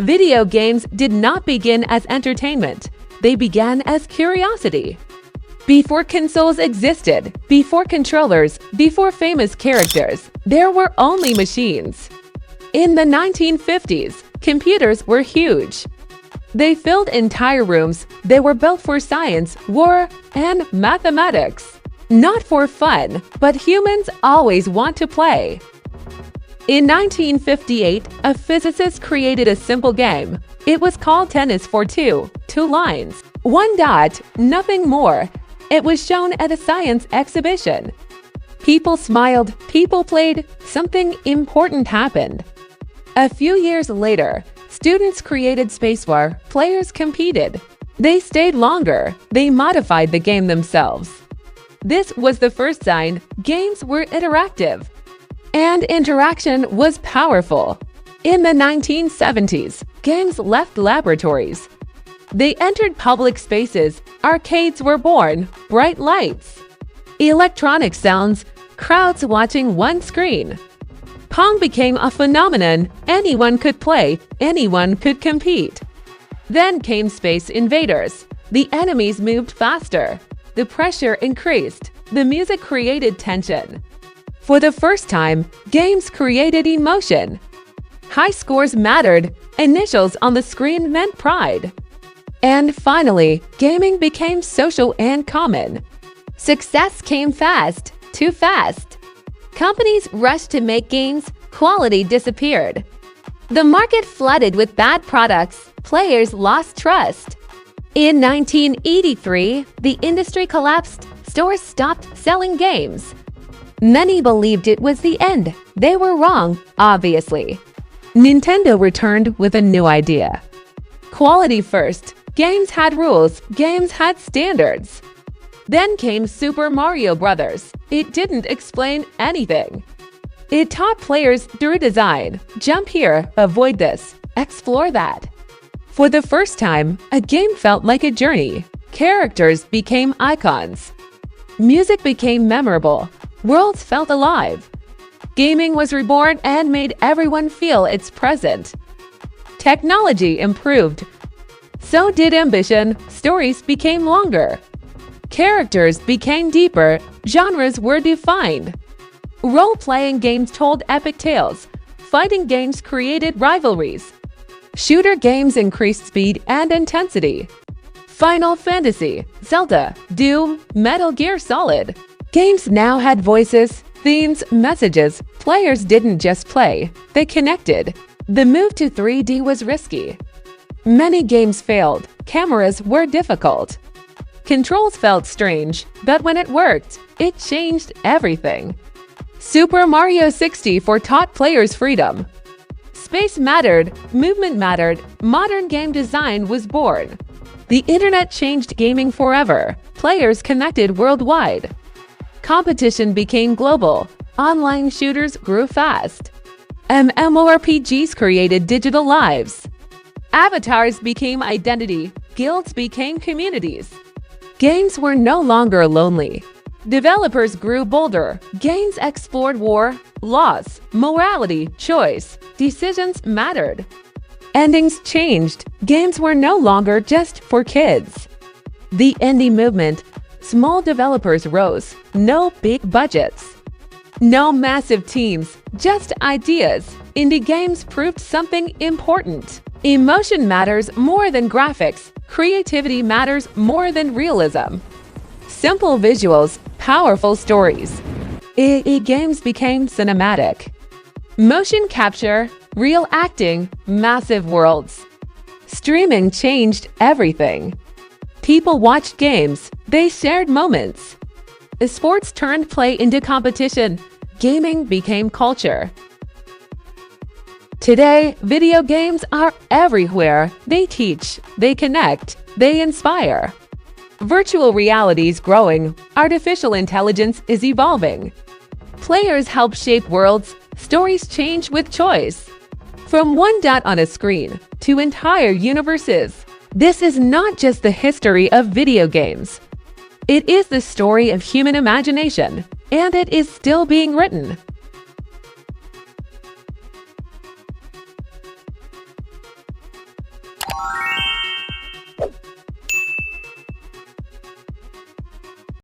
Video games did not begin as entertainment. They began as curiosity. Before consoles existed, before controllers, before famous characters, there were only machines. In the 1950s, computers were huge. They filled entire rooms. They were built for science, war, and mathematics. Not for fun, but humans always want to play. In 1958, a physicist created a simple game. It was called Tennis for Two lines, one dot, nothing more. It was shown at a science exhibition. People smiled, people played, something important happened. A few years later, students created Space War. Players competed. They stayed longer. They modified the game themselves. This was the first sign games were interactive. And interaction was powerful. In the 1970s, games left laboratories. They entered public spaces. Arcades were born, bright lights, electronic sounds, crowds watching one screen. Pong became a phenomenon. Anyone could play, anyone could compete. Then came Space Invaders. The enemies moved faster. The pressure increased. The music created tension. For the first time, games created emotion. High scores mattered. Initials on the screen meant pride. And finally, gaming became social and common. Success came fast, too fast. Companies rushed to make games, quality disappeared. The market flooded with bad products, players lost trust. In 1983, the industry collapsed, stores stopped selling games. Many believed it was the end. They were wrong, obviously. Nintendo returned with a new idea. Quality first. Games had rules. Games had standards. Then came Super Mario Bros. It didn't explain anything. It taught players through design. Jump here, avoid this, explore that. For the first time, a game felt like a journey. Characters became icons. Music became memorable. Worlds felt alive. Gaming was reborn and made everyone feel its presence. Technology improved. So did ambition. Stories became longer. Characters became deeper. Genres were defined. Role-playing games told epic tales. Fighting games created rivalries. Shooter games increased speed and intensity. Final Fantasy, Zelda, Doom, Metal Gear Solid. Games now had voices, themes, messages. Players didn't just play, they connected. The move to 3D was risky. Many games failed. Cameras were difficult. Controls felt strange, but when it worked, it changed everything. Super Mario 64 taught players freedom. Space mattered, movement mattered, modern game design was born. The internet changed gaming forever. Players connected worldwide. Competition became global. Online shooters grew fast. MMORPGs created digital lives. Avatars became identity. Guilds became communities. Games were no longer lonely. Developers grew bolder. Games explored war, loss, morality, choice. Decisions mattered. Endings changed. Games were no longer just for kids. The indie movement. Small developers rose. No big budgets. No massive teams, just ideas. Indie games proved something important. Emotion matters more than graphics. Creativity matters more than realism. Simple visuals, powerful stories. indie games became cinematic. Motion capture, real acting, massive worlds. Streaming changed everything. People watched games, they shared moments. Sports turned play into competition. Gaming became culture. Today, video games are everywhere. They teach, they connect, they inspire. Virtual reality is growing. Artificial intelligence is evolving. Players help shape worlds. Stories change with choice. From one dot on a screen to entire universes. This is not just the history of video games. It is the story of human imagination, and it is still being written.